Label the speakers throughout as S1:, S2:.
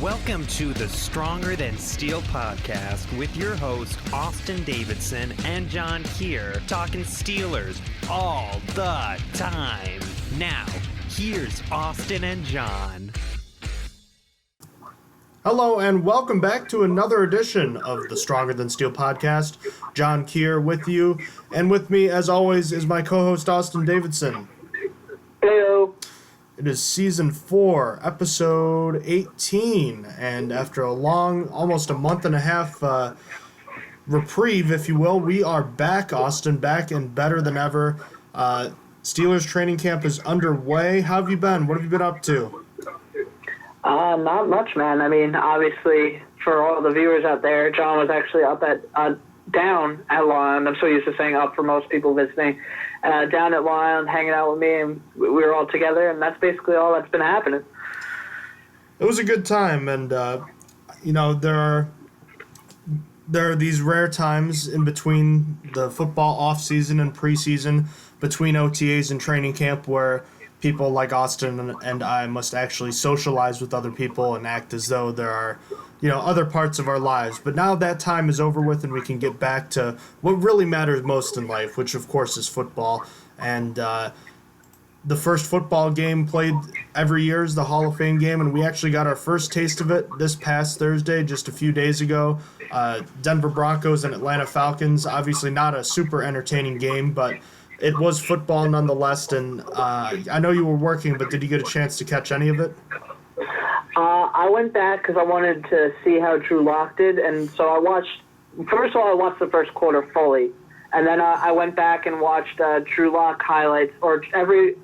S1: Welcome to the Stronger Than Steel podcast with your host, Austin Davidson and John Keir, talking Steelers all the time. Now, here's Austin and John.
S2: Hello and welcome back to another edition of the Stronger Than Steel podcast. John Keir with you, and with me, as always, is my co-host, Austin Davidson.
S3: Heyo.
S2: It is Season 4, Episode 18, and after a long, almost a month and a half reprieve, if you will, we are back, Austin, back and better than ever. Steelers training camp is underway. How have you been? What have you been up to?
S3: Not much, man. I mean, obviously, for all the viewers out there, John was actually down at Lyon. I'm so used to saying up for most people visiting. Down at Lyon, hanging out with me, and we were all together, and that's basically all that's been happening.
S2: It was a good time, and, there are these rare times in between the football off-season and preseason, between OTAs and training camp, where people like Austin and I must actually socialize with other people and act as though there are, other parts of our lives. But now that time is over with and we can get back to what really matters most in life, which of course is football. And the first football game played every year is the Hall of Fame game, and we actually got our first taste of it this past Thursday, just a few days ago. Denver Broncos and Atlanta Falcons, obviously not a super entertaining game, but it was football nonetheless, and I know you were working, but did you get a chance to catch any of it?
S3: I went back because I wanted to see how Drew Lock did, and so I watched the first quarter fully, and then I went back and watched Drew Lock highlights, or every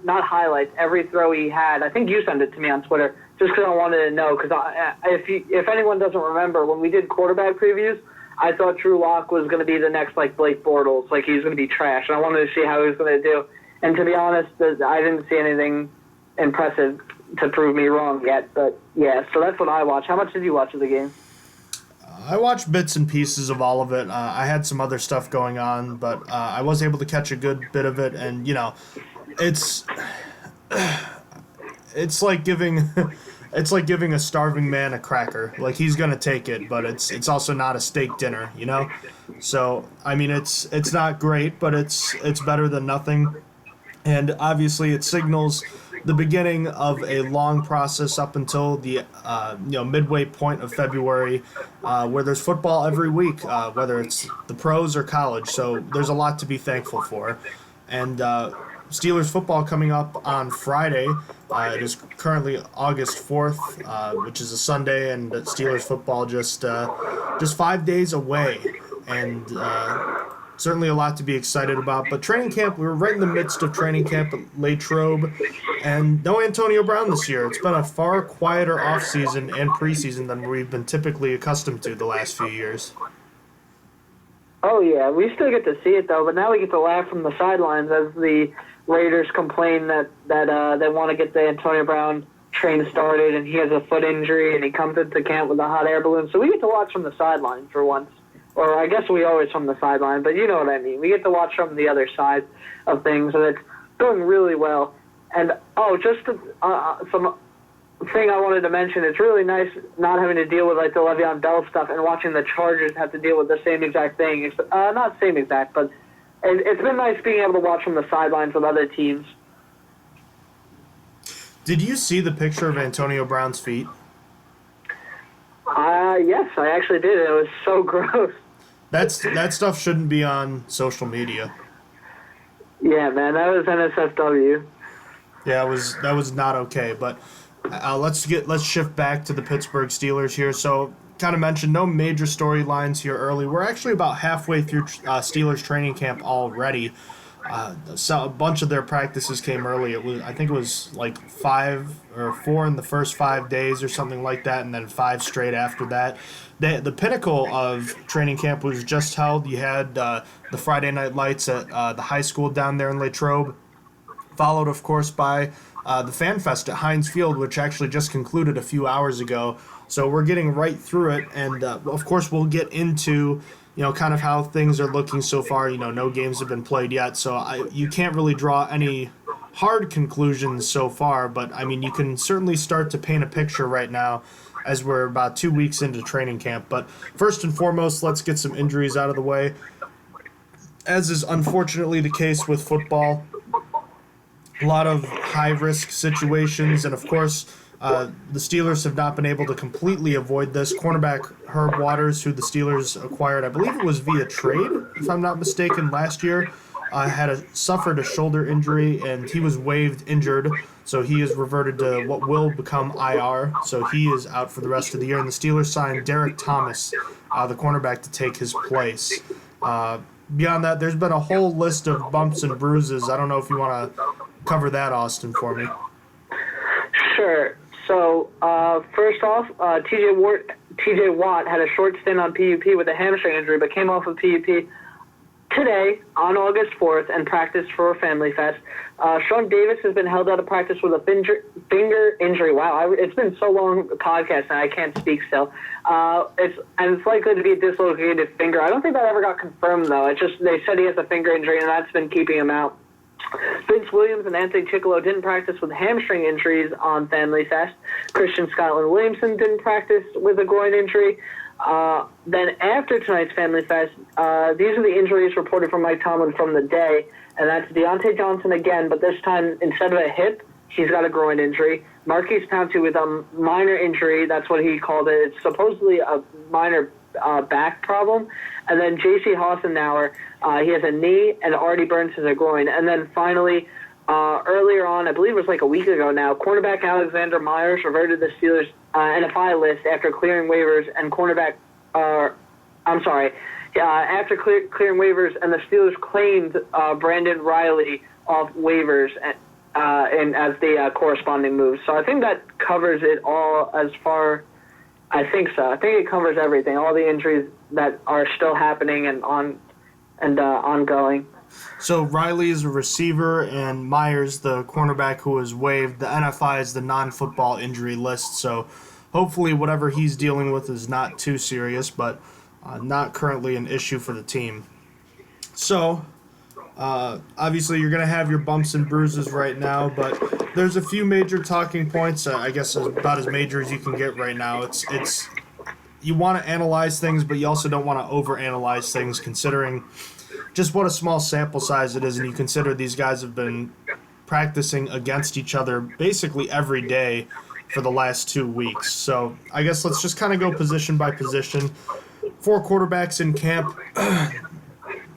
S3: throw he had. I think you sent it to me on Twitter, just because I wanted to know, because if anyone doesn't remember, when we did quarterback previews, I thought Drew Lock was going to be the next, Blake Bortles. He was going to be trash. And I wanted to see how he was going to do. And to be honest, I didn't see anything impressive to prove me wrong yet. But, yeah, so that's what I watched. How much did you watch of the game?
S2: I watched bits and pieces of all of it. I had some other stuff going on, but I was able to catch a good bit of it. And, it's like giving... It's like giving a starving man a cracker. He's gonna take it, but it's also not a steak dinner, So I mean, it's not great, but it's better than nothing. And obviously, it signals the beginning of a long process up until the midway point of February, where there's football every week, whether it's the pros or college. So there's a lot to be thankful for, and. Steelers football coming up on Friday. It is currently August 4th, which is a Sunday, and Steelers football just 5 days away, and certainly a lot to be excited about. But training camp, we were right in the midst of training camp at Latrobe, and no Antonio Brown this year. It's been a far quieter offseason and preseason than we've been typically accustomed to the last few years.
S3: Oh, yeah, we still get to see it, though, but now we get to laugh from the sidelines as the Raiders complain that they want to get the Antonio Brown train started, and he has a foot injury, and he comes into camp with a hot air balloon. So we get to watch from the sideline for once. Or I guess we always from the sideline, but you know what I mean. We get to watch from the other side of things, and it's going really well. And, just some thing I wanted to mention, it's really nice not having to deal with the Le'Veon Bell stuff and watching the Chargers have to deal with the same exact thing. Not same exact, but it's been nice being able to watch from the sidelines with other teams.
S2: Did you see the picture of Antonio Brown's feet?
S3: Yes, I actually did. It was so gross.
S2: That stuff shouldn't be on social media.
S3: Yeah, man, that was NSFW.
S2: Yeah, that was not okay, but let's shift back to the Pittsburgh Steelers here. So, kind of mentioned no major storylines here early. We're actually about halfway through Steelers training camp already. So a bunch of their practices came early. I think it was 5 or 4 in the first 5 days or something like that, and then 5 straight after that. The pinnacle of training camp was just held. You had the Friday Night Lights at the high school down there in Latrobe, followed, of course, by the Fan Fest at Heinz Field, which actually just concluded a few hours ago. So we're getting right through it, and of course we'll get into kind of how things are looking so far. No games have been played yet, so you can't really draw any hard conclusions so far, but I mean, you can certainly start to paint a picture right now as we're about 2 weeks into training camp. But first and foremost, let's get some injuries out of the way. As is unfortunately the case with football, a lot of high-risk situations, and of course, the Steelers have not been able to completely avoid this. Cornerback Herb Waters, who the Steelers acquired, I believe it was via trade, if I'm not mistaken, last year, suffered a shoulder injury, and he was waived injured, so he is reverted to what will become IR, so he is out for the rest of the year, and the Steelers signed Derek Thomas, the cornerback, to take his place. Beyond that, there's been a whole list of bumps and bruises. I don't know if you want to cover that, Austin, for me.
S3: Sure. So, first off, T.J. Watt had a short stint on PUP with a hamstring injury, but came off of PUP today on August 4th and practiced for Family Fest. Sean Davis has been held out of practice with a finger injury. Wow, it's been so long podcast and I can't speak still. It's likely to be a dislocated finger. I don't think that ever got confirmed though. They said he has a finger injury and that's been keeping him out. Vince Williams and Anthony Chickalo didn't practice with hamstring injuries on Family Fest. Christian Scotland Williamson didn't practice with a groin injury. Then after tonight's Family Fest, these are the injuries reported from Mike Tomlin from the day, and that's Deontay Johnson again, but this time instead of a hip, he's got a groin injury. Marquise Pouncey with a minor injury, that's what he called it. It's supposedly a minor back problem. And then J.C. Hassenauer, he has a knee, and Artie Burns has a groin. And then finally, earlier on, I believe it was like a week ago now, cornerback Alexander Myers reverted the Steelers' NFI list after clearing waivers, and after clearing waivers, and the Steelers claimed Brandon Riley off waivers as the corresponding move. So I think that covers it all as far. I think so. I think it covers everything, all the injuries that are still happening and ongoing.
S2: So Riley is a receiver, and Myers, the cornerback who was waived. The NFI is the non-football injury list, so hopefully whatever he's dealing with is not too serious, but not currently an issue for the team. So, obviously you're going to have your bumps and bruises right now, but there's a few major talking points, I guess about as major as you can get right now. It's you want to analyze things, but you also don't want to overanalyze things, considering just what a small sample size it is, and you consider these guys have been practicing against each other basically every day for the last 2 weeks. So I guess let's just kind of go position by position. 4 quarterbacks in camp.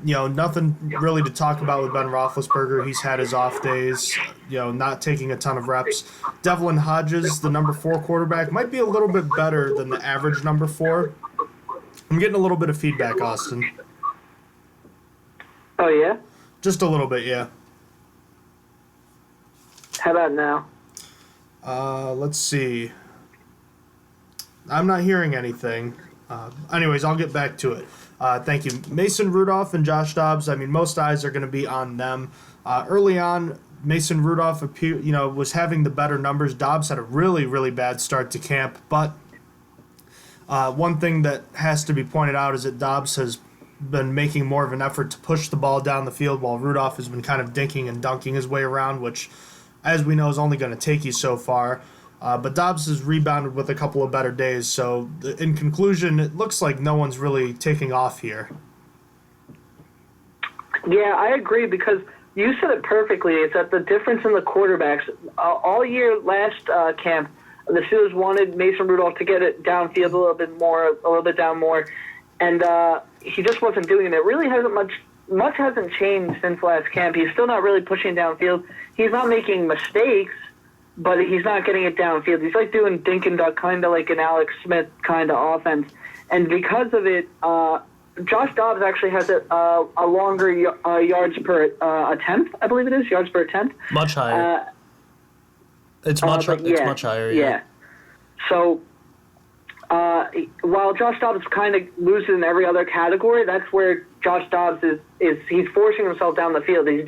S2: Nothing really to talk about with Ben Roethlisberger. He's had his off days, not taking a ton of reps. Devlin Hodges, the number 4 quarterback, might be a little bit better than the average number 4. I'm getting a little bit of feedback, Austin.
S3: Oh, yeah?
S2: Just a little bit, yeah.
S3: How about now?
S2: Let's see. I'm not hearing anything. Anyways, I'll get back to it. Thank you. Mason Rudolph and Josh Dobbs, I mean, most eyes are going to be on them. Early on, Mason Rudolph was having the better numbers. Dobbs had a really, really bad start to camp. But one thing that has to be pointed out is that Dobbs has been making more of an effort to push the ball down the field, while Rudolph has been kind of dinking and dunking his way around, which, as we know, is only going to take you so far. But Dobbs has rebounded with a couple of better days, so in conclusion, it looks like no one's really taking off here.
S3: Yeah, I agree, because you said it perfectly. It's that the difference in the quarterbacks. All year last camp, the Steelers wanted Mason Rudolph to get it downfield a little bit down more, and he just wasn't doing it. It really hasn't much hasn't changed since last camp. He's still not really pushing downfield. He's not making mistakes, but he's not getting it downfield. He's like doing dink and duck, kind of like an Alex Smith kind of offense. And because of it, Josh Dobbs actually has a longer yards per attempt, I believe it is, yards per attempt.
S4: Much higher. It's much higher, yeah. So while Josh Dobbs kind of loses in every other category, that's where Josh Dobbs is he's forcing himself down the field. He's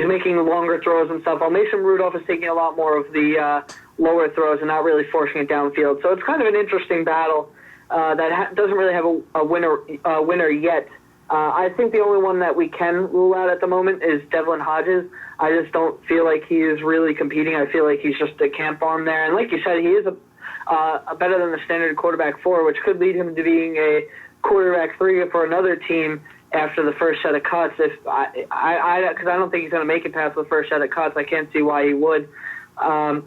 S4: making longer throws and stuff, while Mason Rudolph is taking a lot more of the lower throws and not really forcing it downfield. So it's kind of an interesting battle that doesn't really have a winner yet I think the only one that we can rule out at the moment is Devlin Hodges. I just don't feel like he is really competing. I feel like he's just a camp arm there. And like you said, he is a better than the standard quarterback 4, which could lead him to being a quarterback 3 for another team after the first set of cuts. Because I don't think he's going to make it past the first set of cuts. I can't see why he would. And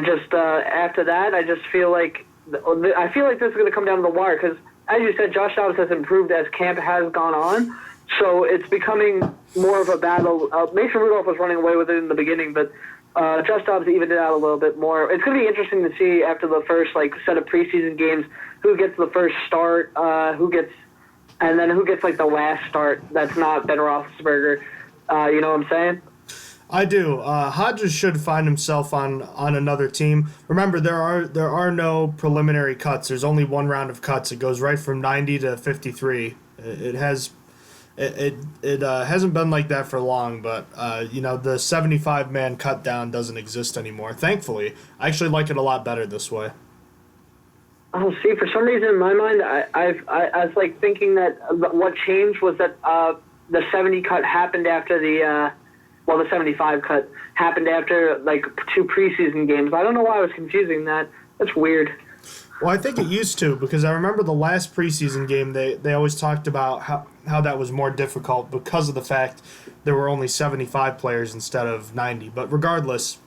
S4: just after that, I just feel like this is going to come down to the wire because, as you said, Josh Dobbs has improved as camp has gone on. So it's becoming more of a battle. Mason Rudolph was running away with it in the beginning, but Josh Dobbs evened it out a little bit more. It's going to be interesting to see after the first set of preseason games who gets the first start, who gets the last start. That's not Ben Roethlisberger. You know what I'm saying?
S2: I do. Hodges should find himself on another team. Remember, there are no preliminary cuts. There's only one round of cuts. It goes right from 90 to 53. It hasn't been like that for long, but the 75-man cut down doesn't exist anymore. Thankfully, I actually like it a lot better this way.
S4: Oh, see, for some reason in my mind, I was thinking that what changed was that the 70 cut happened after the 75 cut happened after 2 preseason games. I don't know why I was confusing that. That's weird.
S2: Well, I think it used to, because I remember the last preseason game, they always talked about how that was more difficult because of the fact there were only 75 players instead of 90. But regardless,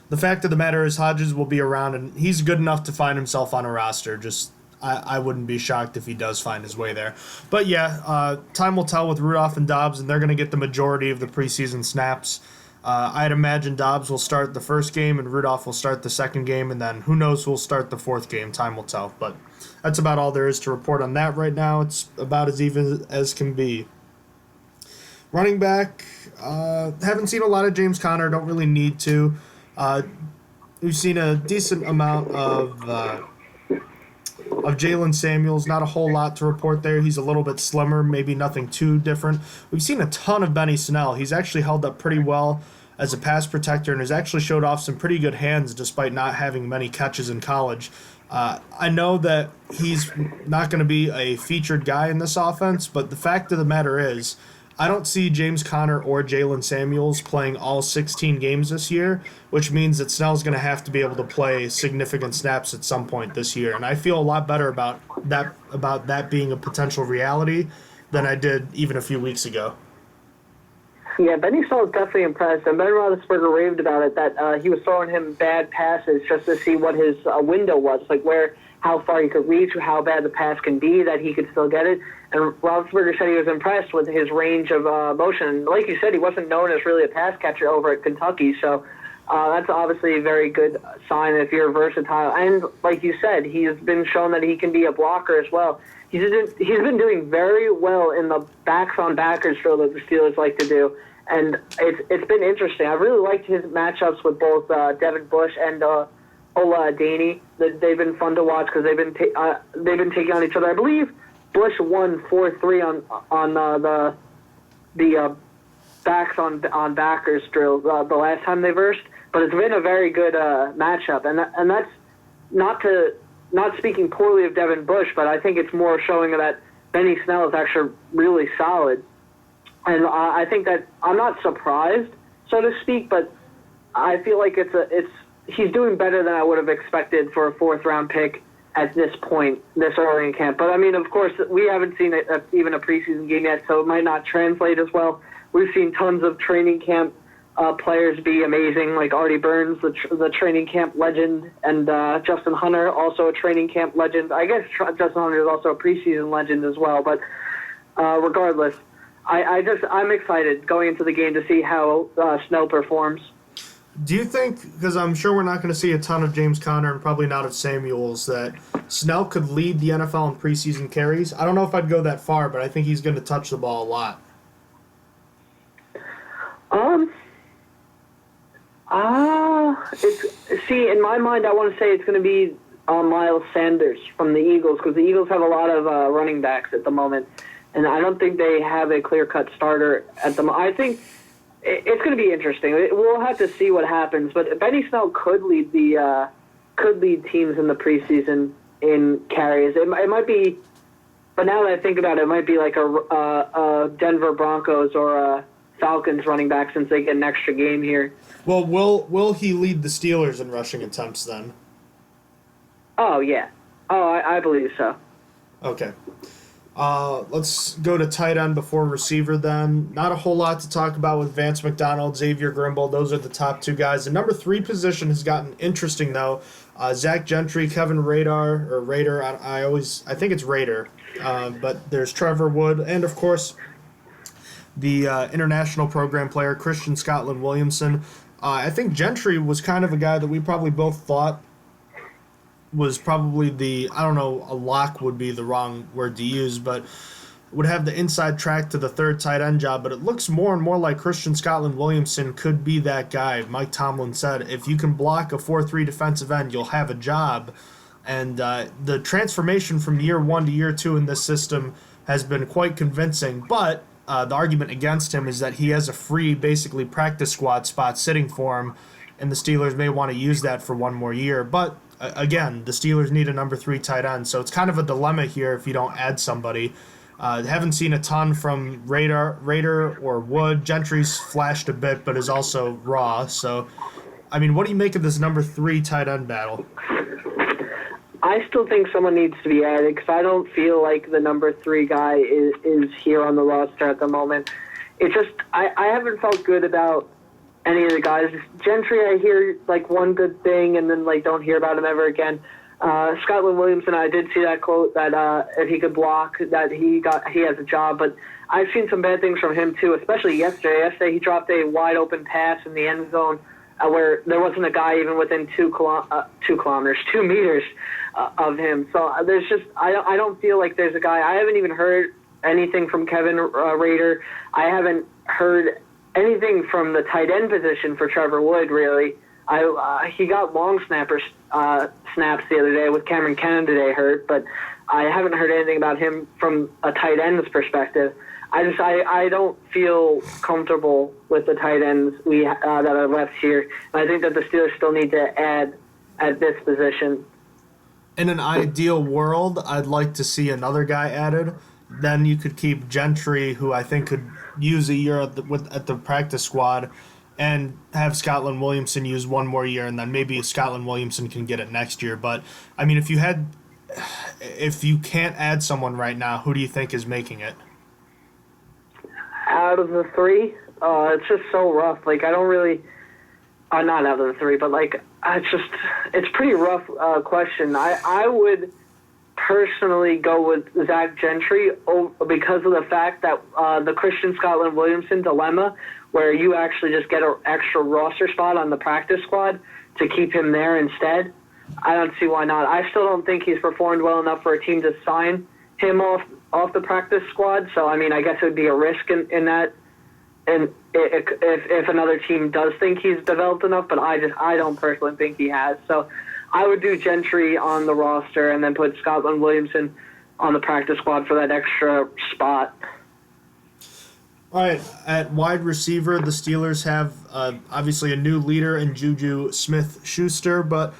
S2: the fact of the matter is Hodges will be around, and he's good enough to find himself on a roster. Just I wouldn't be shocked if he does find his way there. But yeah, time will tell with Rudolph and Dobbs, and they're going to get the majority of the preseason snaps. I'd imagine Dobbs will start the first game and Rudolph will start the second game, and then who knows who will start the fourth game. Time will tell. But that's about all there is to report on that right now. It's about as even as can be. Running back, haven't seen a lot of James Conner. Don't really need to. We've seen a decent amount of Jalen Samuels. Not a whole lot to report there. He's a little bit slimmer, maybe nothing too different. We've seen a ton of Benny Snell. He's actually held up pretty well as a pass protector and has actually showed off some pretty good hands despite not having many catches in college. I know that he's not going to be a featured guy in this offense, but the fact of the matter is I don't see James Conner or Jalen Samuels playing all 16 games this year, which means that Snell's going to have to be able to play significant snaps at some point this year. And I feel a lot better about that being a potential reality than I did even a few weeks ago.
S4: Yeah, Benny Snell is definitely impressed, and Ben Roethlisberger raved about it, that he was throwing him bad passes just to see what his window was, how far he could reach, how bad the pass can be, that he could still get it. And Roethlisberger said he was impressed with his range of motion. Like you said, he wasn't known as really a pass catcher over at Kentucky, so that's obviously a very good sign if you're versatile. And like you said, he has been shown that he can be a blocker as well. He's been doing very well in the backs-on-backers drill that the Steelers like to do, and it's been interesting. I really liked his matchups with both Devin Bush and Ola Adaney. They've been fun to watch because they've been taking on each other. I believe Bush won 4-3 on the backs on backers drill the last time they versed, but it's been a very good matchup, and that's not speaking poorly of Devin Bush, but I think it's more showing that Benny Snell is actually really solid. And I think that I'm not surprised, so to speak, but I feel like he's doing better than I would have expected for a 4th-round pick at this point, this early in camp. But, I mean, of course, we haven't seen even a preseason game yet, so it might not translate as well. We've seen tons of training camp players be amazing, like Artie Burns, the training camp legend, and Justin Hunter, also a training camp legend. I guess Justin Hunter is also a preseason legend as well. But regardless, I'm excited going into the game to see how Snell performs.
S2: Do you think, because I'm sure we're not going to see a ton of James Conner and probably not of Samuels, that Snell could lead the NFL in preseason carries? I don't know if I'd go that far, but I think he's going to touch the ball a lot.
S4: In my mind, I want to say it's going to be Miles Sanders from the Eagles, because the Eagles have a lot of running backs at the moment, and I don't think they have a clear-cut starter at the moment. I think it's going to be interesting. We'll have to see what happens, but Benny Snell could lead teams in the preseason in carries. It might be
S3: But now that I think about it, it might be like a Denver Broncos or a Falcons running back since they get an extra game here.
S2: Well, will he lead the Steelers in rushing attempts then?
S3: Oh, yeah. Oh, I believe so.
S2: Okay. Let's go to tight end before receiver then. Not a whole lot to talk about with Vance McDonald, Xavier Grimble. Those are the top two guys. The number 3 position has gotten interesting, though. Zach Gentry, Kevin Rader, I think it's Rader. But there's Trevor Wood, and of course, the international program player, Christian Scotland Williamson. I think Gentry was kind of a guy that we probably both thought was probably a lock would be the wrong word to use, but would have the inside track to the third tight end job. But it looks more and more like Christian Scotland Williamson could be that guy. Mike Tomlin said, if you can block a 4-3 defensive end, you'll have a job. And the transformation from year 1 to year 2 in this system has been quite convincing. But the argument against him is that he has a free, basically, practice squad spot sitting for him, and the Steelers may want to use that for one more year. But again, the Steelers need a number 3 tight end, so it's kind of a dilemma here if you don't add somebody. Haven't seen a ton from Rader or Wood. Gentry's flashed a bit, but is also raw. So, I mean, what do you make of this number 3 tight end battle?
S3: I still think someone needs to be added because I don't feel like the number 3 guy is here on the roster at the moment. It just I haven't felt good about any of the guys. Gentry, I hear like one good thing and then like don't hear about him ever again. Scotland Williamson, I did see that quote that if he could block, that he has a job. But I've seen some bad things from him too, especially yesterday. Yesterday he dropped a wide open pass in the end zone where there wasn't a guy even within 2 meters of him. So there's just I don't feel like there's a guy. I haven't even heard anything from Kevin Rader. I haven't heard anything from the tight end position for Trevor Wood, really. He got long snaps the other day with Cameron Kennedy hurt, but I haven't heard anything about him from a tight end's perspective. I don't feel comfortable with the tight ends that are left here. And I think that the Steelers still need to add at this position.
S2: In an ideal world, I'd like to see another guy added. Then you could keep Gentry, who I think could use a year at the practice squad, and have Scotland Williamson use one more year, and then maybe Scotland Williamson can get it next year. But, I mean, if you can't add someone right now, who do you think is making it?
S3: Out of the 3, it's just so rough. Like, I don't really... not out of the 3, but, like, it's pretty rough question. I would personally go with Zach Gentry because of the fact that the Christian Scotland Williamson dilemma, where you actually just get an extra roster spot on the practice squad to keep him there instead. I don't see why not. I still don't think he's performed well enough for a team to sign him off the practice squad. So, I mean, I guess it would be a risk in that. And if another team does think he's developed enough, but I don't personally think he has. So I would do Gentry on the roster and then put Scotland Williamson on the practice squad for that extra spot.
S2: All right, at wide receiver, the Steelers have obviously a new leader in Juju Smith-Schuster, but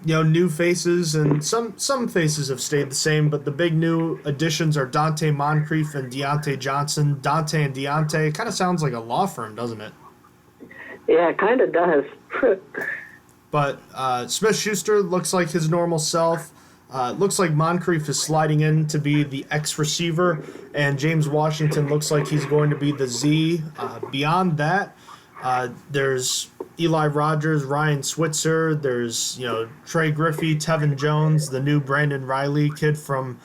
S2: new faces, and some faces have stayed the same, but the big new additions are Dante Moncrief and Deontay Johnson. Dante and Deontay, kind of sounds like a law firm, doesn't it?
S3: Yeah, it kind of does.
S2: But Smith-Schuster looks like his normal self. Looks like Moncrief is sliding in to be the X receiver, and James Washington looks like he's going to be the Z. Beyond that, there's Eli Rogers, Ryan Switzer. There's Trey Griffey, Tevin Jones, the new Brandon Riley kid from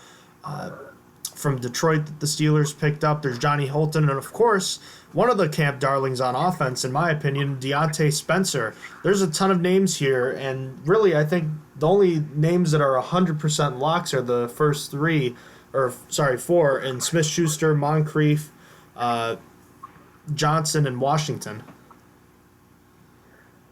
S2: Detroit that the Steelers picked up. There's Johnny Holton, and of course, one of the camp darlings on offense, in my opinion, Deontay Spencer. There's a ton of names here, and really, I think the only names that are 100% locks are the first 4, in Smith-Schuster, Moncrief, Johnson, and Washington.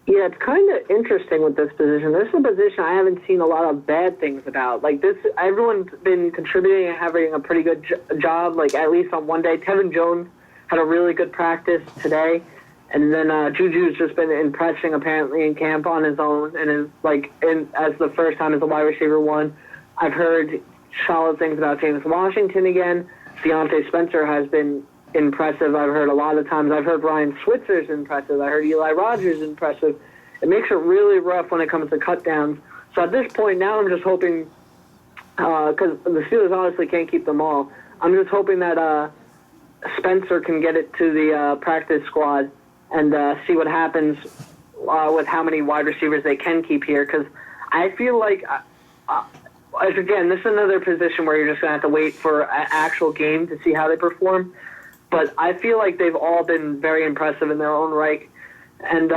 S3: Yeah, it's kind of interesting with this position. This is a position I haven't seen a lot of bad things about. Like this, everyone's been contributing and having a pretty good job. Like at least on one day, Tevin Jones had a really good practice today, and then Juju's just been impressing apparently in camp on his own, and is as the first time as a wide receiver 1. I've heard solid things about James Washington again. Deontay Spencer has been impressive. I've heard a lot of times. I've heard Ryan Switzer's impressive. I heard Eli Rogers impressive. It makes it really rough when it comes to cutdowns. So at this point now, I'm just hoping, because the Steelers honestly can't keep them all, I'm just hoping that Spencer can get it to the practice squad and see what happens with how many wide receivers they can keep here. Because I feel like, again, this is another position where you're just going to have to wait for an actual game to see how they perform. But I feel like they've all been very impressive in their own right. And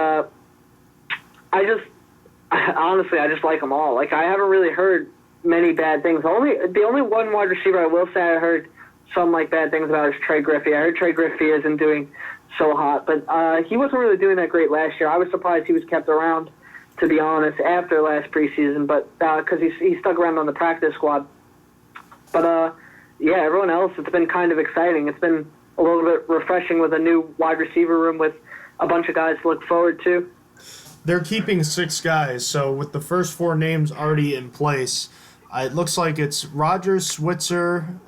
S3: honestly, I just like them all. Like, I haven't really heard many bad things. The only one wide receiver I will say I heard some bad things about is Trey Griffey. I heard Trey Griffey isn't doing so hot, but he wasn't really doing that great last year. I was surprised he was kept around, to be honest, after last preseason, but because he stuck around on the practice squad. But yeah, everyone else, it's been kind of exciting. It's been a little bit refreshing with a new wide receiver room with a bunch of guys to look forward to.
S2: They're keeping 6 guys, so with the first 4 names already in place, it looks like it's Rogers, Switzer,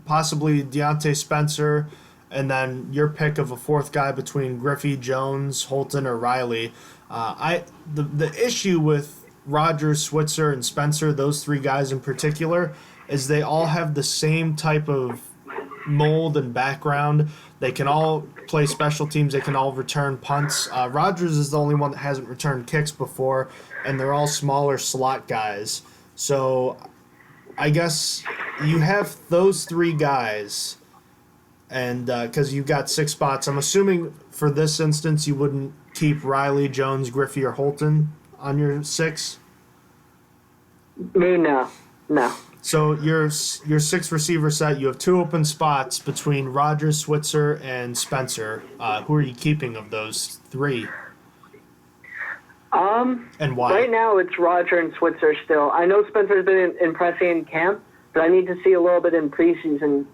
S2: possibly Deontay Spencer, and then your pick of a 4th guy between Griffey, Jones, Holton, or Riley. The issue with Rogers, Switzer, and Spencer, those 3 guys in particular, is they all have the same type of mold and background. They can all play special teams. They can all return punts. Rogers is the only one that hasn't returned kicks before, and they're all smaller slot guys. So I guess you have those 3 guys, and because you've got 6 spots, I'm assuming for this instance you wouldn't keep Riley, Jones, Griffey, or Holton on your 6?
S3: Me, no.
S2: So your 6 receiver set, you have 2 open spots between Rogers, Switzer, and Spencer. Who are you keeping of those 3? And why?
S3: Right now it's Roger and Switzer still. I know Spencer's been impressing in camp, but I need to see a little bit in preseason.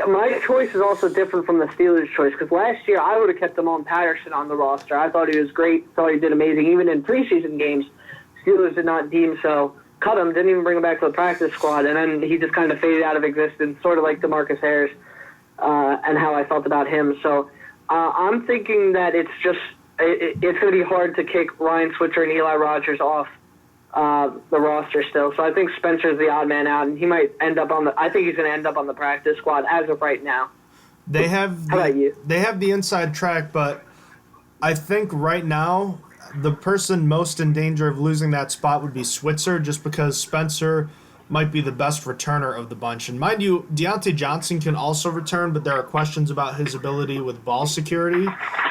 S3: My choice is also different from the Steelers' choice, because last year I would have kept Damone Patterson on the roster. I thought he was great, thought he did amazing. Even in preseason games, Steelers did not deem so. Cut him, didn't even bring him back to the practice squad, and then he just kind of faded out of existence, sort of like DeMarcus Harris, and how I felt about him. So I'm thinking that it's going to be hard to kick Ryan Switzer and Eli Rogers off the roster still. So I think Spencer's the odd man out, and he might end up I think he's going to end up on the practice squad as of right now.
S2: They have
S3: How about you?
S2: They have the inside track, but I think right now the person most in danger of losing that spot would be Switzer, just because Spencer might be the best returner of the bunch. And mind you, Deontay Johnson can also return, but there are questions about his ability with ball security,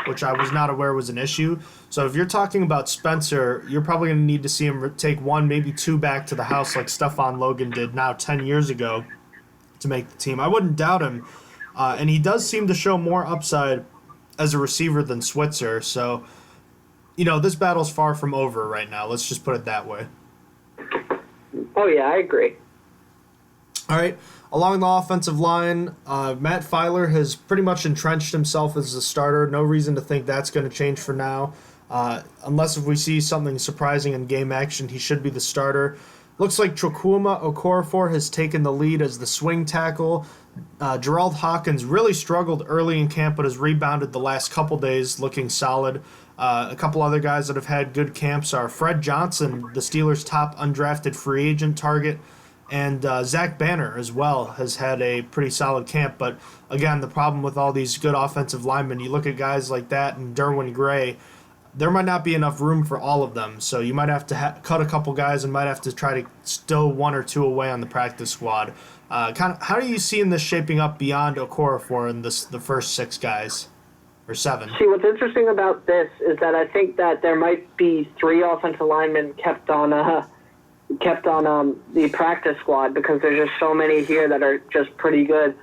S2: which I was not aware was an issue. So if you're talking about Spencer, you're probably going to need to see him take 1, maybe 2 back to the house like Stephon Logan did now 10 years ago to make the team. I wouldn't doubt him. And he does seem to show more upside as a receiver than Switzer. So, this battle's far from over right now. Let's just put it that way.
S3: Oh, yeah, I agree.
S2: All right. Along the offensive line, Matt Filer has pretty much entrenched himself as the starter. No reason to think that's going to change for now. Unless if we see something surprising in game action, he should be the starter. Looks like Chukwuma Okorafor has taken the lead as the swing tackle. Gerald Hawkins really struggled early in camp, but has rebounded the last couple days, looking solid. A couple other guys that have had good camps are Fred Johnson, the Steelers' top undrafted free agent target, and Zach Banner as well has had a pretty solid camp. But again, the problem with all these good offensive linemen, you look at guys like that and Derwin Gray, there might not be enough room for all of them. So you might have to cut a couple guys and might have to try to stow 1 or 2 away on the practice squad. How are you seeing this shaping up beyond Okorafor and the first 6 guys? Or 7.
S3: See, what's interesting about this is that I think that there might be 3 offensive linemen kept on the practice squad, because there's just so many here that are just pretty good.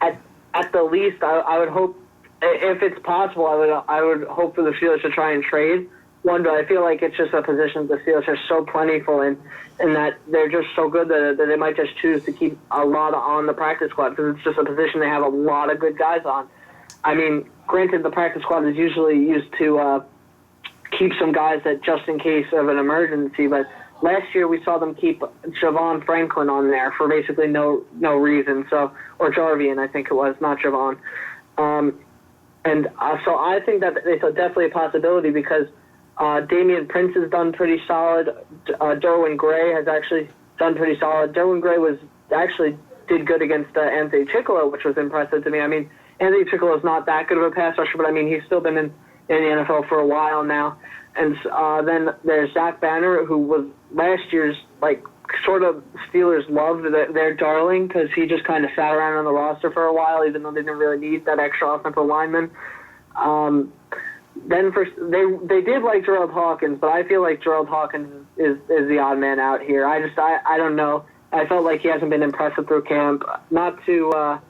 S3: At the least, I would hope, if it's possible, I would hope for the Steelers to try and trade one, but I feel like it's just a position the Steelers are so plentiful in, and that they're just so good that they might just choose to keep a lot on the practice squad, because it's just a position they have a lot of good guys on. I mean, granted, the practice squad is usually used to keep some guys that just in case of an emergency, but last year we saw them keep Javon Franklin on there for basically no reason. So, or Jarvian, I think it was, not Javon. So I think that it's definitely a possibility because Damian Prince has done pretty solid. Derwin Gray has actually done pretty solid. Derwin Gray did good against Anthony Chickolo, which was impressive to me. I mean, Anthony Chickolo is not that good of a pass rusher, but I mean, he's still been in the NFL for a while now. And then there's Zach Banner, who was last year's, sort of Steelers loved their darling because he just kind of sat around on the roster for a while, even though they didn't really need that extra offensive lineman. Then they did like Gerald Hawkins, but I feel like Gerald Hawkins is the odd man out here. I don't know. I felt like he hasn't been impressive through camp. Not to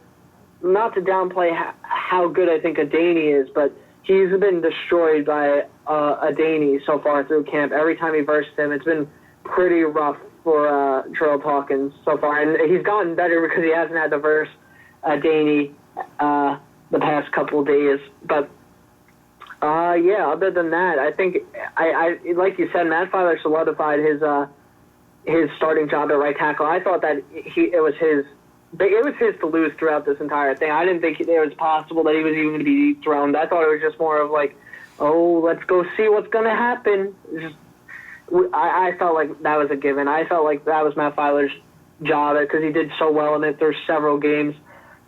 S3: downplay how good I think Adaney is, but he's been destroyed by Adaney so far through camp. Every time he versed him, it's been pretty rough for Gerald Hawkins so far. And he's gotten better because he hasn't had to verse Adaney the past couple of days. But, other than that, I think, I like you said, Matt Filer solidified his starting job at right tackle. I thought that it was his to lose throughout this entire thing. I didn't think it was possible that he was even going to be dethroned. I thought it was just more of let's go see what's going to happen. I felt like that was a given. I felt like that was Matt Filer's job because he did so well in it. There's several games.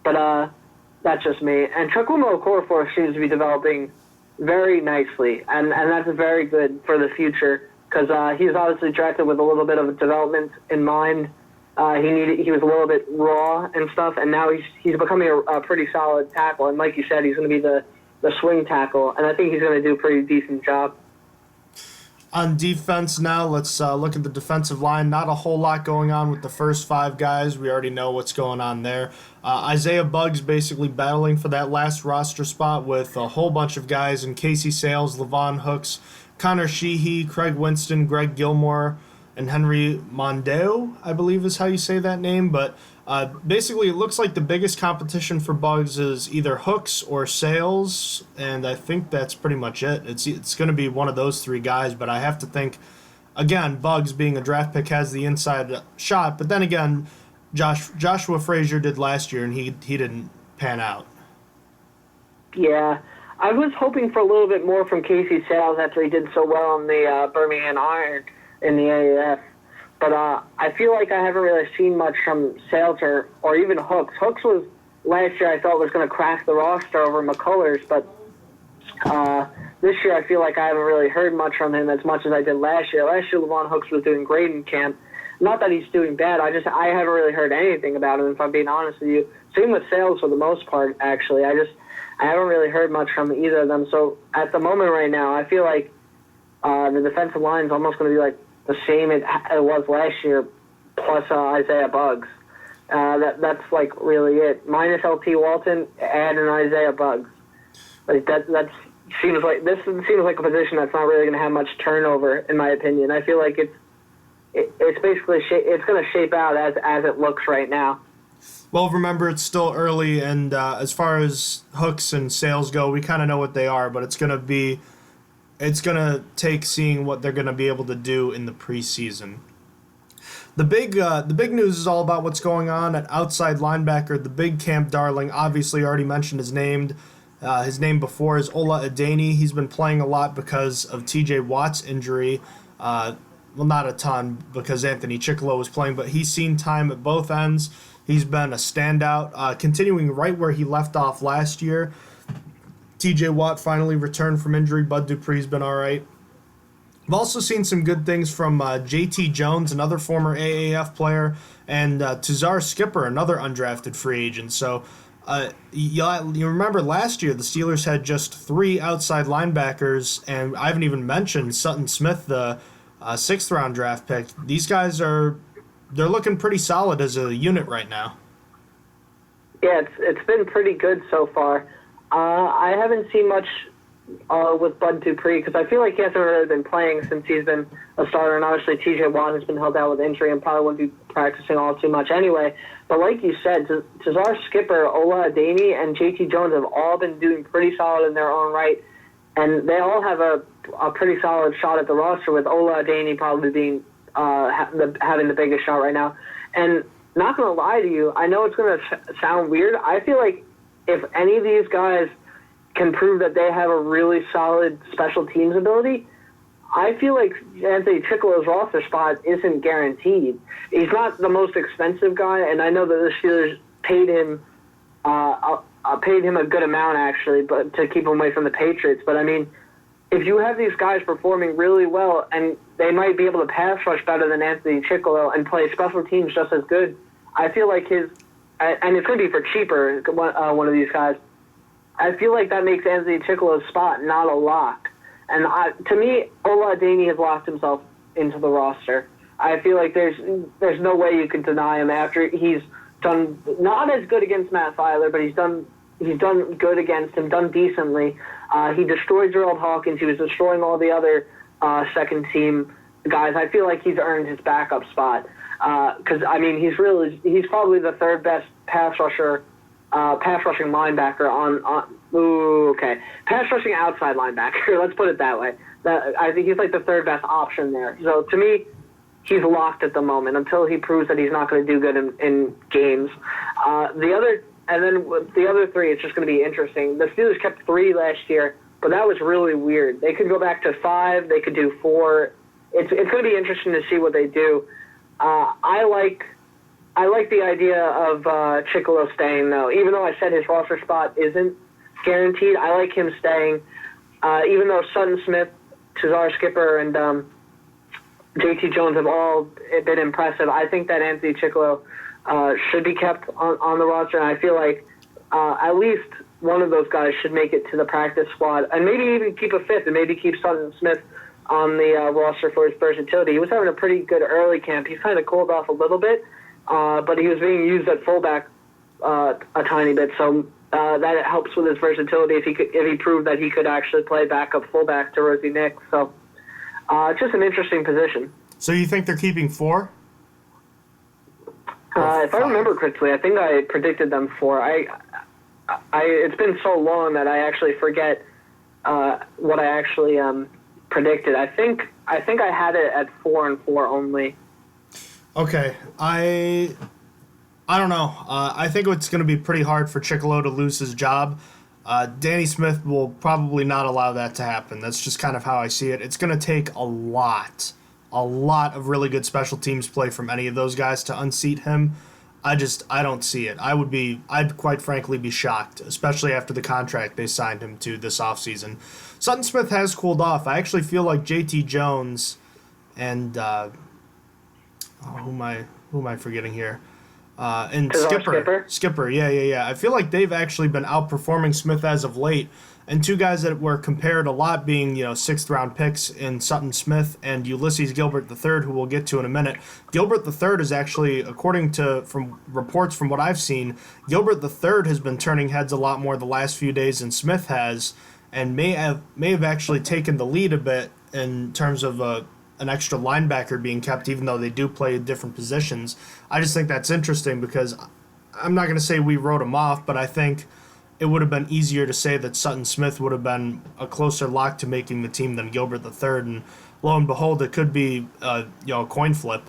S3: But that's just me. And Chukwuma Okorafor seems to be developing very nicely, and that's very good for the future because he's obviously drafted with a little bit of development in mind. He was a little bit raw and stuff, and now he's becoming a pretty solid tackle. And like you said, he's going to be the swing tackle, and I think he's going to do a pretty decent job.
S2: On defense now, let's look at the defensive line. Not a whole lot going on with the first five guys. We already know what's going on there. Isaiah Buggs basically battling for that last roster spot with a whole bunch of guys in Casey Sales, Levon Hooks, Connor Sheehy, Craig Winston, Greg Gilmore, and Henry Mondeo, I believe is how you say that name. But basically, it looks like the biggest competition for Buggs is either Hooks or Sales, and I think that's pretty much it. It's going to be one of those three guys, but I have to think, again, Buggs being a draft pick has the inside shot, but then again, Joshua Frazier did last year, and he didn't pan out.
S3: Yeah, I was hoping for a little bit more from Casey Sales after he did so well on the Birmingham Iron in the AAF. But I feel like I haven't really seen much from Sales or even Hooks. Hooks was, last year I thought was going to crack the roster over McCullers, but this year I feel like I haven't really heard much from him as much as I did last year. Last year Levon Hooks was doing great in camp. Not that he's doing bad, I haven't really heard anything about him, if I'm being honest with you. Same with Sales for the most part, actually. I haven't really heard much from either of them. So at the moment right now, I feel like the defensive line is almost going to be like the same it was last year, plus Isaiah Buggs. That's like really it. Minus LT Walton, add an Isaiah Buggs. Like that seems like a position that's not really going to have much turnover, in my opinion. I feel like it's basically it's going to shape out as it looks right now.
S2: Well, remember, it's still early, and as far as Hooks and Sales go, we kind of know what they are, but it's going to take seeing what they're going to be able to do in the preseason. The big news is all about what's going on at outside linebacker. The big camp darling, obviously already mentioned his name before, is Ola Adaney. He's been playing a lot because of TJ Watt's injury. Well, not a ton because Anthony Chickolo was playing, but he's seen time at both ends. He's been a standout, continuing right where he left off last year. TJ Watt finally returned from injury. Bud Dupree's been all right. I've also seen some good things from JT Jones, another former AAF player, and Tuzar Skipper, another undrafted free agent. So you remember last year the Steelers had just 3 outside linebackers, and I haven't even mentioned Sutton Smith, the 6th-round draft pick. These guys they're looking pretty solid as a unit right now.
S3: Yeah, it's been pretty good so far. I haven't seen much with Bud Dupree because I feel like he hasn't really been playing since he's been a starter, and obviously TJ Watt has been held out with injury and probably won't be practicing all too much anyway. But like you said, Tuzar Skipper, Ola Adaney, and JT Jones have all been doing pretty solid in their own right, and they all have a pretty solid shot at the roster, with Ola Adaney probably being
S4: having the biggest shot right now. And not going to lie to you, I know it's going to sound weird. I feel like if any of these guys can prove that they have a really solid special teams ability, I feel like Anthony Chicolo's roster spot isn't guaranteed. He's not the most expensive guy, and I know that the Steelers paid him a good amount, actually, but to keep him away from the Patriots. But, I mean, if you have these guys performing really well, and they might be able to pass rush better than Anthony Chicolo and play special teams just as good, I feel like and it's going to be for cheaper, one of these guys, I feel like that makes Anthony Chicolo's spot not a lock. And to me, Ola Adeni has locked himself into the roster. I feel like there's no way you can deny him after he's done not as good against Matt Filer, but he's done good against him, done decently. He destroyed Gerald Hawkins. He was destroying all the other second team guys. I feel like he's earned his backup spot because I mean he's probably the third best pass rushing linebacker pass rushing outside linebacker. Let's put it that way. I think he's like the third best option there. So to me, he's locked at the moment until he proves that he's not going to do good in games. The other three, it's just going to be interesting. The Steelers kept 3 last year, but that was really weird. They could go back to 5. They could do 4. It's going to be interesting to see what they do. I like the idea of Chicolo staying, though. Even though I said his roster spot isn't guaranteed, I like him staying. Even though Sutton Smith, Cesar Skipper, and JT Jones have all been impressive, I think that Anthony Chicolo should be kept on the roster, and I feel like at least one of those guys should make it to the practice squad, and maybe even keep a fifth, and maybe keep Sutton Smith on the roster for his versatility. He was having a pretty good early camp. He's kind of cooled off a little bit, but he was being used at fullback a tiny bit, so that helps with his versatility if he proved that he could actually play backup fullback to Rosie Nick. So just an interesting position.
S2: So you think they're keeping 4?
S4: If I remember correctly, I think I predicted them 4. It's been so long that I actually forget what I actually predicted. I think I had it at 4 and 4 only.
S2: Okay, I don't know. I think it's going to be pretty hard for Chicolo to lose his job. Danny Smith will probably not allow that to happen. That's just kind of how I see it. It's going to take a lot of really good special teams play from any of those guys to unseat him. I don't see it. I'd quite frankly be shocked, especially after the contract they signed him to this offseason. Sutton Smith has cooled off. I actually feel like JT Jones and who am I forgetting here? And Skipper, yeah. I feel like they've actually been outperforming Smith as of late. And 2 guys that were compared a lot being, 6th-round picks in Sutton Smith and Ulysses Gilbert III, who we'll get to in a minute. Gilbert III is actually, according to from reports from what I've seen, Gilbert III has been turning heads a lot more the last few days than Smith has, and may have actually taken the lead a bit in terms of an extra linebacker being kept, even though they do play different positions. I just think that's interesting because I'm not going to say we wrote him off, but I think it would have been easier to say that Sutton Smith would have been a closer lock to making the team than Gilbert III, and lo and behold, it could be a coin flip.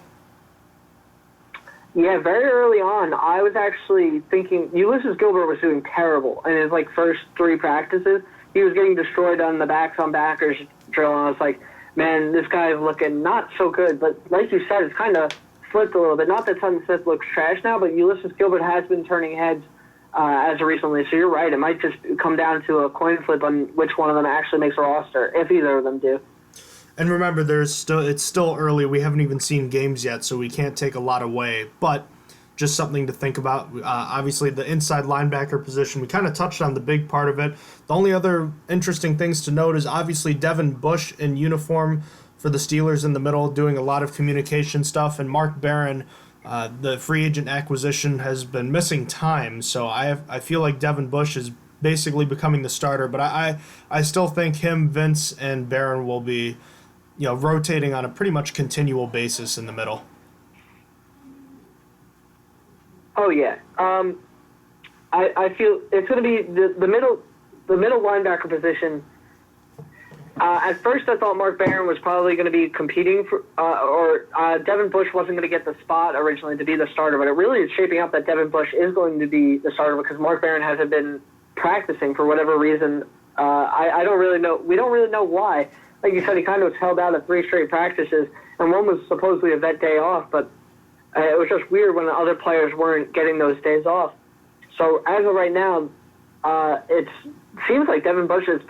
S4: Yeah, very early on, I was actually thinking Ulysses Gilbert was doing terrible in his first 3 practices. He was getting destroyed on the backs on backers drill, and I was like, man, this guy is looking not so good. But like you said, it's kind of flipped a little bit. Not that Sutton Smith looks trash now, but Ulysses Gilbert has been turning heads as of recently. So you're right. It might just come down to a coin flip on which one of them actually makes a roster, if either of them do.
S2: And remember, it's still early. We haven't even seen games yet, so we can't take a lot away. But just something to think about. Obviously, the inside linebacker position, we kind of touched on the big part of it. The only other interesting things to note is obviously Devin Bush in uniform for the Steelers in the middle, doing a lot of communication stuff, and Mark Barron, the free agent acquisition, has been missing time. So I feel like Devin Bush is basically becoming the starter, but I still think him, Vince, and Barron will be rotating on a pretty much continual basis in the middle.
S4: Oh yeah, I feel it's going to be the middle linebacker position. At first, I thought Mark Barron was probably going to be competing for, or Devin Bush wasn't going to get the spot originally to be the starter, but it really is shaping up that Devin Bush is going to be the starter because Mark Barron hasn't been practicing for whatever reason. I don't really know. We don't really know why. Like you said, he kind of was held out of 3 straight practices, and one was supposedly a vet day off, but it was just weird when the other players weren't getting those days off. So as of right now, it seems like Devin Bush's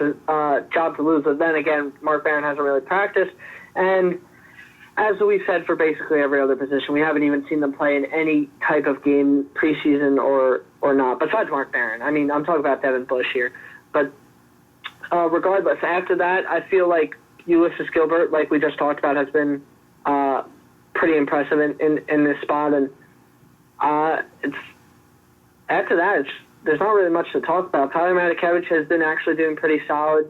S4: job to lose, but then again, Mark Barron hasn't really practiced, and as we said for basically every other position, we haven't even seen them play in any type of game, preseason or not, besides Mark Barron. I mean, I'm talking about Devin Bush here, but regardless, after that, I feel like Ulysses Gilbert, like we just talked about, has been pretty impressive in this spot, and it's after that, there's not really much to talk about. Tyler Matakevich has been actually doing pretty solid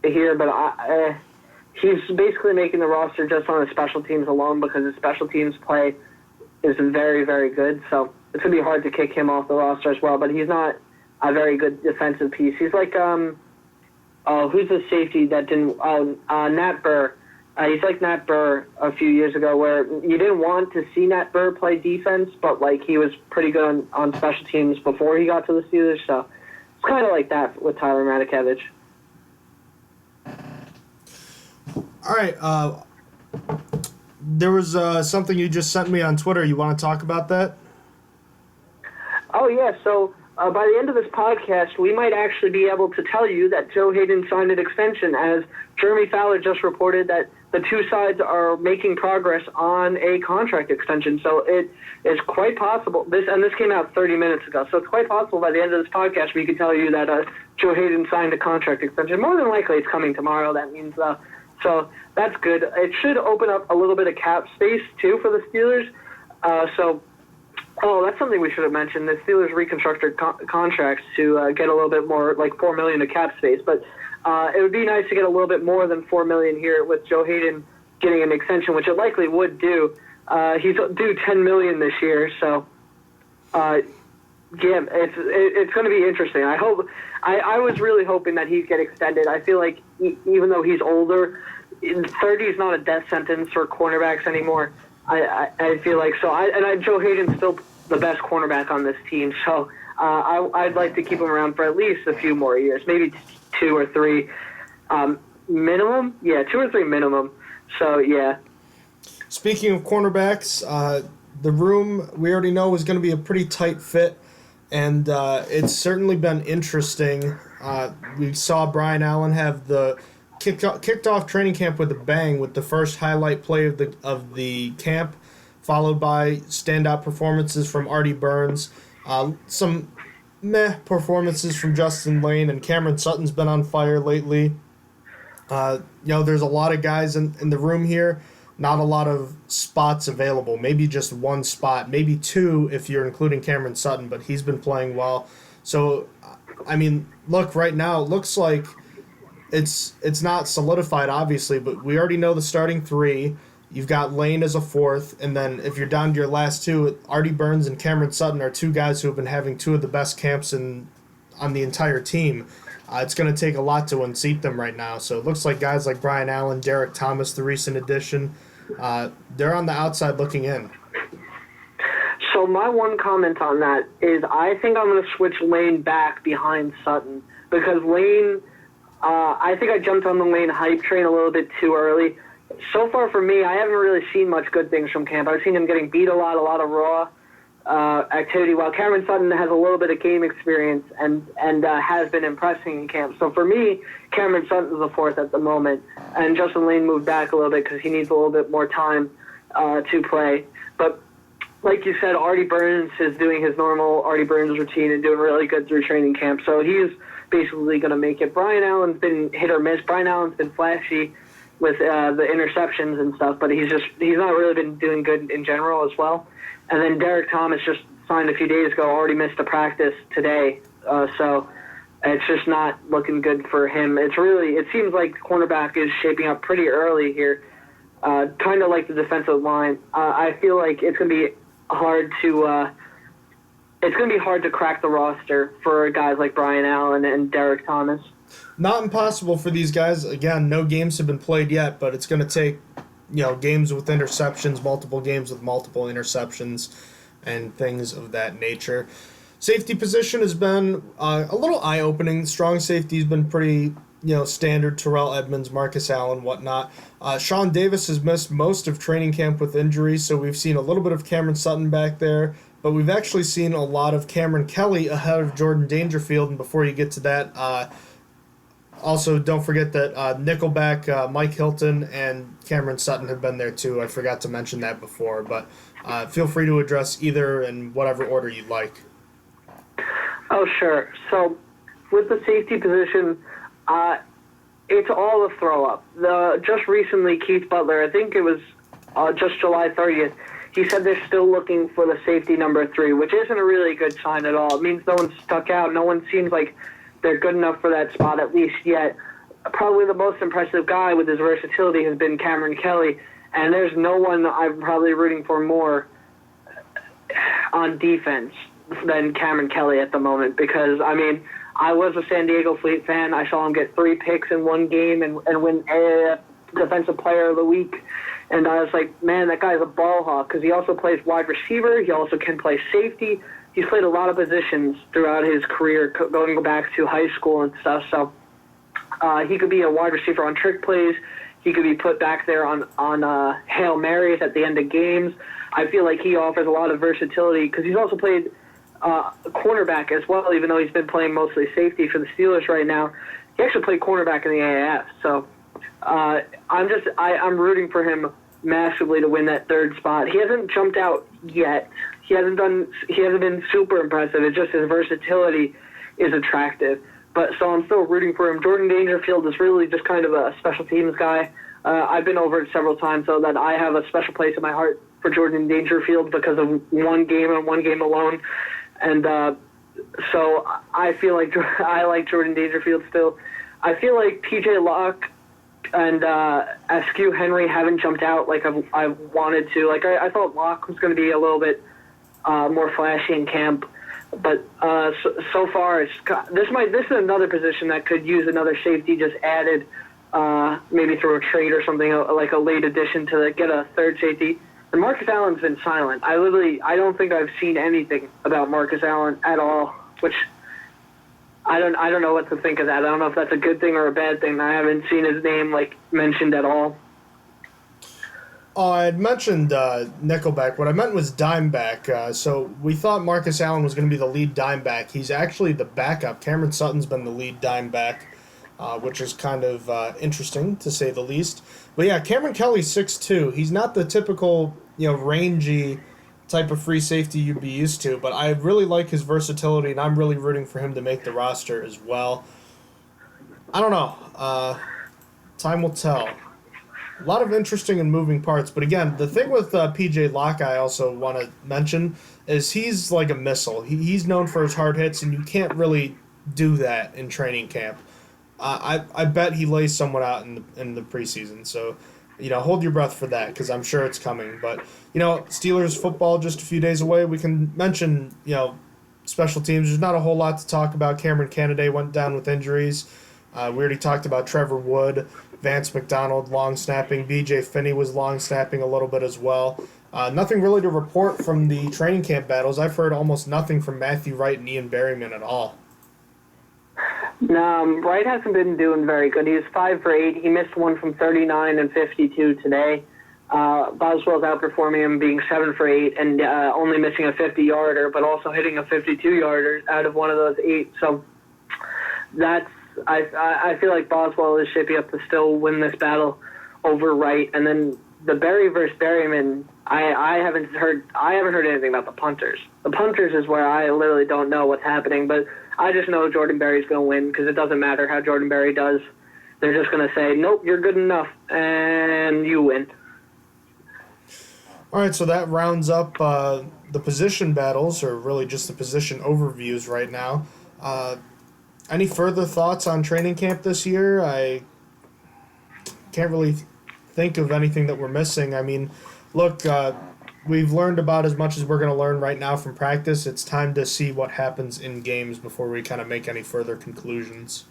S4: here, but he's basically making the roster just on his special teams alone because his special teams play is very, very good. So it's going to be hard to kick him off the roster as well, but he's not a very good defensive piece. He's like, who's the safety that didn't, Nat Burr. He's like Nat Burr a few years ago where you didn't want to see Nat Burr play defense, but like he was pretty good on special teams before he got to the Steelers. So it's kind of like that with Tyler Matakevich.
S2: All right. There was something you just sent me on Twitter. You want to talk about that?
S4: Oh, yeah. So by the end of this podcast, we might actually be able to tell you that Joe Hayden signed an extension, as Jeremy Fowler just reported that the two sides are making progress on a contract extension. So it is quite possible. This came out 30 minutes ago. So it's quite possible by the end of this podcast we can tell you that Joe Hayden signed a contract extension. More than likely it's coming tomorrow. That means so that's good. It should open up a little bit of cap space, too, for the Steelers. That's something we should have mentioned. The Steelers reconstructed contracts to get a little bit more, like $4 million of cap space. But it would be nice to get a little bit more than $4 million here with Joe Hayden getting an extension, which it likely would do. He's due $10 million this year, so it's going to be interesting. I was really hoping that he'd get extended. I feel like even though he's older, 30 is not a death sentence for cornerbacks anymore. I feel like so. Joe Hayden's still the best cornerback on this team, so I'd like to keep him around for at least a few more years, maybe 2 or 3 minimum. Yeah, 2 or 3 minimum. So yeah.
S2: Speaking of cornerbacks, the room we already know is going to be a pretty tight fit, and it's certainly been interesting. We saw Brian Allen have the kicked off training camp with a bang with the first highlight play of the camp, followed by standout performances from Artie Burns, some meh performances from Justin Lane, and Cameron Sutton's been on fire lately. There's a lot of guys in the room here, not a lot of spots available, maybe just 1 spot, maybe 2 if you're including Cameron Sutton, but he's been playing well. So, I mean, look, right now it looks like it's not solidified, obviously, but we already know the starting 3. You've got Lane as a 4th, and then if you're down to your last 2, Artie Burns and Cameron Sutton are 2 guys who have been having 2 of the best camps on the entire team. It's going to take a lot to unseat them right now. So it looks like guys like Brian Allen, Derek Thomas, the recent addition, they're on the outside looking in.
S4: So my one comment on that is I think I'm going to switch Lane back behind Sutton because Lane, I think I jumped on the Lane hype train a little bit too early. So far for me, I haven't really seen much good things from camp. I've seen him getting beat a lot of raw activity, while Cameron Sutton has a little bit of game experience and has been impressing in camp. So for me, Cameron Sutton's the 4th at the moment, and Justin Lane moved back a little bit because he needs a little bit more time to play. But like you said, Artie Burns is doing his normal Artie Burns routine and doing really good through training camp. So he's basically going to make it. Brian Allen's been hit or miss. Brian Allen's been flashy with the interceptions and stuff, but he's not really been doing good in general as well. And then Derek Thomas just signed a few days ago, already missed a practice today, so it's just not looking good for him. It seems like cornerback is shaping up pretty early here, kind of like the defensive line. I feel like it's going to be hard to crack the roster for guys like Brian Allen and Derek Thomas.
S2: not impossible for these guys. Again, no games have been played yet, but it's going to take, games with interceptions, multiple games with multiple interceptions, and things of that nature. Safety position has been a little eye-opening. Strong safety has been pretty, standard. Terrell Edmonds, Marcus Allen, whatnot. Sean Davis has missed most of training camp with injury, so we've seen a little bit of Cameron Sutton back there, but we've actually seen a lot of Cameron Kelly ahead of Jordan Dangerfield. And before you get to that, also don't forget that Nickelback, Mike Hilton, and Cameron Sutton have been there too. I forgot to mention that before, but feel free to address either in whatever order you'd like.
S4: Oh, sure. So with the safety position, it's all a throw-up. Just recently, Keith Butler, I think it was just July 30th, he said they're still looking for the safety number 3, which isn't a really good sign at all. It means no one's stuck out. No one seems like they're good enough for that spot, at least yet. Probably the most impressive guy with his versatility has been Cameron Kelly, and there's no one I'm probably rooting for more on defense than Cameron Kelly at the moment, because, I was a San Diego Fleet fan. I saw him get 3 picks in one game and win Defensive Player of the Week. And I was like, man, that guy's a ball hawk, because he also plays wide receiver. He also can play safety. He's played a lot of positions throughout his career, going back to high school and stuff. So he could be a wide receiver on trick plays. He could be put back there on Hail Marys at the end of games. I feel like he offers a lot of versatility, because he's also played cornerback as well, even though he's been playing mostly safety for the Steelers right now. He actually played cornerback in the AAF. So I'm rooting for him massively to win that 3rd spot. He hasn't jumped out yet. He hasn't been super impressive. It's just his versatility is attractive. But so I'm still rooting for him. Jordan Dangerfield is really just kind of a special teams guy. I've been over it several times, so that I have a special place in my heart for Jordan Dangerfield because of one game and one game alone. And so I feel like I like Jordan Dangerfield still. I feel like P.J. Locke and Askew Henry haven't jumped out like I wanted to. Like I thought Locke was going to be a little bit more flashy in camp, but so far this is another position that could use another safety just added, maybe through a trade or something, like a late addition to get a 3rd safety. And Marcus Allen's been silent. I don't think I've seen anything about Marcus Allen at all, which I don't know what to think of that. I don't know if that's a good thing or a bad thing. I haven't seen his name mentioned at all.
S2: Oh, I had mentioned Nickelback. What I meant was Dimeback. So we thought Marcus Allen was going to be the lead Dimeback. He's actually the backup. Cameron Sutton's been the lead Dimeback, which is kind of interesting, to say the least. But yeah, Cameron Kelly's 6'2". He's not the typical, rangy type of free safety you'd be used to, but I really like his versatility, and I'm really rooting for him to make the roster as well. I don't know. Time will tell. A lot of interesting and moving parts, but again, the thing with P.J. Locke I also want to mention is he's like a missile. He's known for his hard hits, and you can't really do that in training camp. I bet he lays someone out in the preseason, so hold your breath for that, because I'm sure it's coming. But, Steelers football just a few days away. We can mention, special teams. There's not a whole lot to talk about. Cameron Canaday went down with injuries. We already talked about Trevor Wood, Vance McDonald, long snapping. B.J. Finney was long snapping a little bit as well. Nothing really to report from the training camp battles. I've heard almost nothing from Matthew Wright and Ian Berryman at all.
S4: No, Wright hasn't been doing very good. He was 5 for 8. He missed one from 39 and 52 today. Boswell's outperforming him, being 7 for 8 and only missing a 50-yarder, but also hitting a 52-yarder out of one of those 8. So I feel like Boswell is shaping up to still win this battle over Wright. And then the Berry versus Berryman, I haven't heard anything about the punters. The punters is where I literally don't know what's happening, but I just know Jordan Berry's going to win, because it doesn't matter how Jordan Berry does. They're just going to say, nope, you're good enough, and you win.
S2: All right, so that rounds up the position battles, or really just the position overviews right now. Any further thoughts on training camp this year? I can't really think of anything that we're missing. I mean, look, we've learned about as much as we're going to learn right now from practice. It's time to see what happens in games before we kind of make any further conclusions.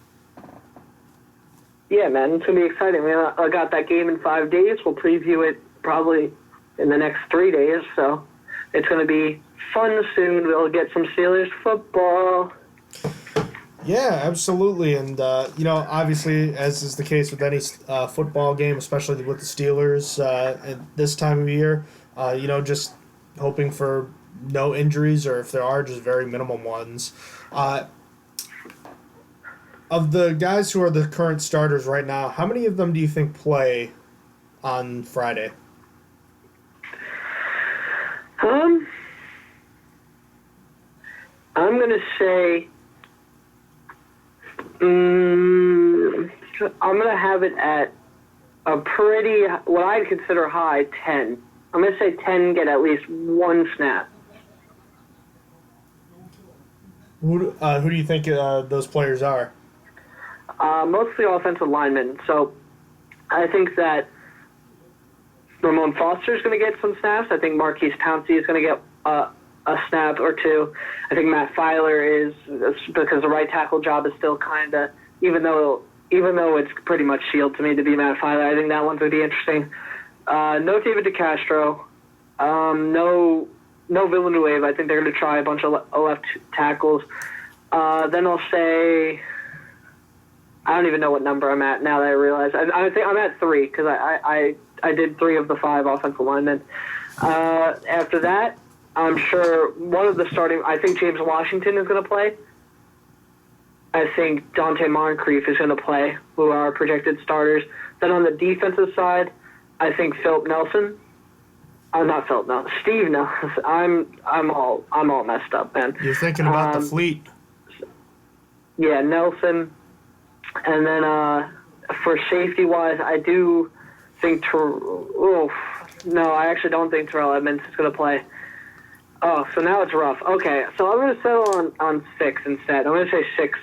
S4: Yeah, man, it's going to be exciting. I got that game in 5 days. We'll preview it probably in the next 3 days, so it's going to be fun soon. We'll get some Steelers football.
S2: Yeah, absolutely. And, obviously, as is the case with any football game, especially with the Steelers at this time of year, just hoping for no injuries, or if there are, just very minimum ones. Of the guys who are the current starters right now, how many of them do you think play on Friday?
S4: I'm going to say I'm going to have it at a pretty, what I'd consider high, 10. I'm going to say 10 get at least one snap.
S2: Who do you think those players are?
S4: Mostly offensive linemen. So I think that Ramon Foster is going to get some snaps. I think Marquise Pouncey is going to get a snap or two. I think Matt Filer is, because the right tackle job is still kind of, even though it's pretty much sealed to me to be Matt Filer, I think that one's going to be interesting. No David DeCastro. No Villanueva. I think they're going to try a bunch of left tackles. Then I'll say, I don't even know what number I'm at now that I realize. I think I'm at 3 because I did 3 of the 5 offensive linemen. After that, I'm sure one of the starting, I think James Washington is going to play. I think Dante Moncrief is going to play, who are projected starters. Then on the defensive side, I think Philip Nelson. Not Philip Nelson. Steve Nelson. I'm all messed up, man.
S2: You're thinking about the fleet.
S4: Yeah, Nelson. And then for safety wise, I do think I actually don't think Terrell Edmonds is going to play. Oh, so now it's rough. Okay, so I'm going to settle on 6 instead. I'm going to say 6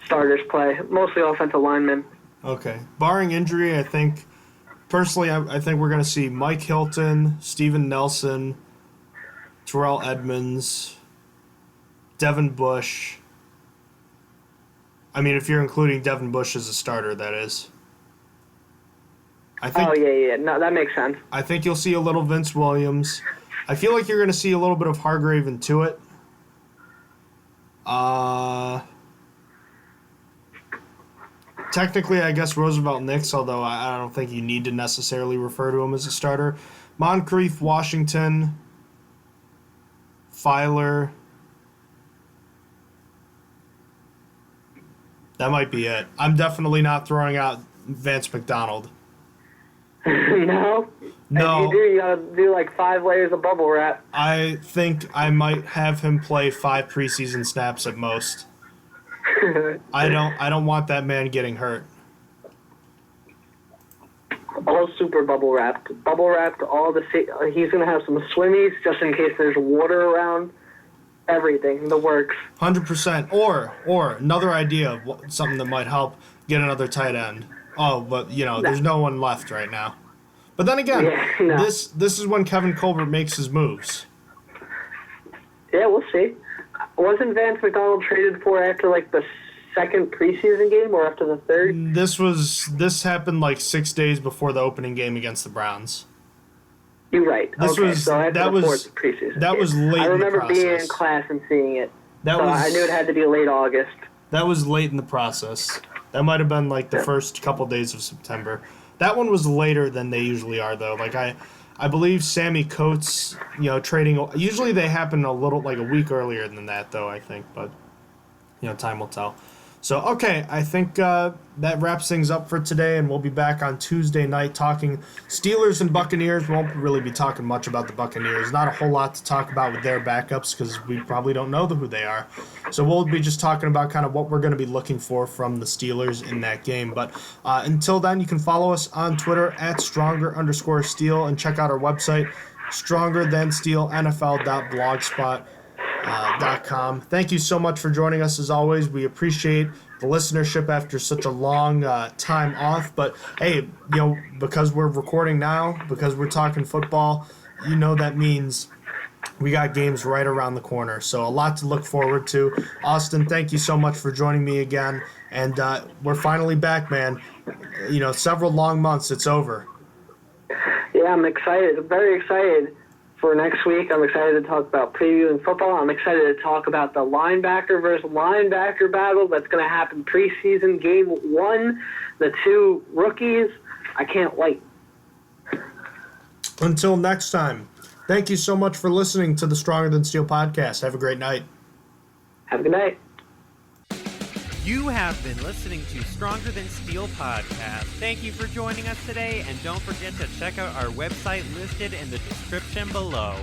S4: starters play, mostly offensive linemen.
S2: Okay. Barring injury, I think, personally, I think we're going to see Mike Hilton, Steven Nelson, Terrell Edmonds, Devin Bush. I mean, if you're including Devin Bush as a starter, that is. I think,
S4: yeah. No, that makes sense.
S2: I think you'll see a little Vince Williams. I feel like you're going to see a little bit of Hargrave and Tuitt. Technically, I guess Roosevelt Nix, although I don't think you need to necessarily refer to him as a starter. Moncrief, Washington, Filer. That might be it. I'm definitely not throwing out Vance McDonald.
S4: No?
S2: No.
S4: If you do, you gotta do like 5 layers of bubble wrap.
S2: I think I might have him play 5 preseason snaps at most. I don't want that man getting hurt.
S4: All super bubble wrapped. Bubble wrapped, he's gonna have some swimmies just in case there's water around. Everything, the works.
S2: 100%. Or another idea of something that might help, get another tight end. Oh, but there's no one left right now. But then again, this is when Kevin Colbert makes his moves.
S4: Yeah, we'll see. Wasn't Vance McDonald traded for after like the 2nd preseason game or after the 3rd?
S2: This happened like 6 days before the opening game against the Browns.
S4: You're right. So after the 4th preseason.
S2: That was late.
S4: I remember
S2: in the process.
S4: being in class and seeing it. I knew it had to be late August.
S2: That was late in the process. That might have been like the first couple days of September. That one was later than they usually are, though. Like I believe Sammy Coates, trading. Usually they happen a week earlier than that, though. I think, but time will tell. So okay, I think that wraps things up for today, and we'll be back on Tuesday night talking Steelers and Buccaneers. We won't really be talking much about the Buccaneers. Not a whole lot to talk about with their backups because we probably don't know who they are. So we'll be just talking about kind of what we're going to be looking for from the Steelers in that game. But until then, you can follow us on Twitter at @stronger_steel and check out our website, strongerthansteelnfl.blogspot.com. Thank you so much for joining us as always. We appreciate the listenership after such a long time off. But hey, because we're recording now, because we're talking football, that means we got games right around the corner. So a lot to look forward to. Austin, thank you so much for joining me again. And we're finally back, man. You know, several long months, it's over.
S4: Yeah, I'm excited. I'm very excited for next week. I'm excited to talk about previewing football. I'm excited to talk about the linebacker versus linebacker battle that's going to happen preseason game 1, the 2 rookies. I can't wait.
S2: Until next time, thank you so much for listening to the Stronger Than Steel podcast. Have a great night.
S4: Have a good night.
S1: You have been listening to Stronger Than Steel podcast. Thank you for joining us today, and don't forget to check out our website listed in the description below.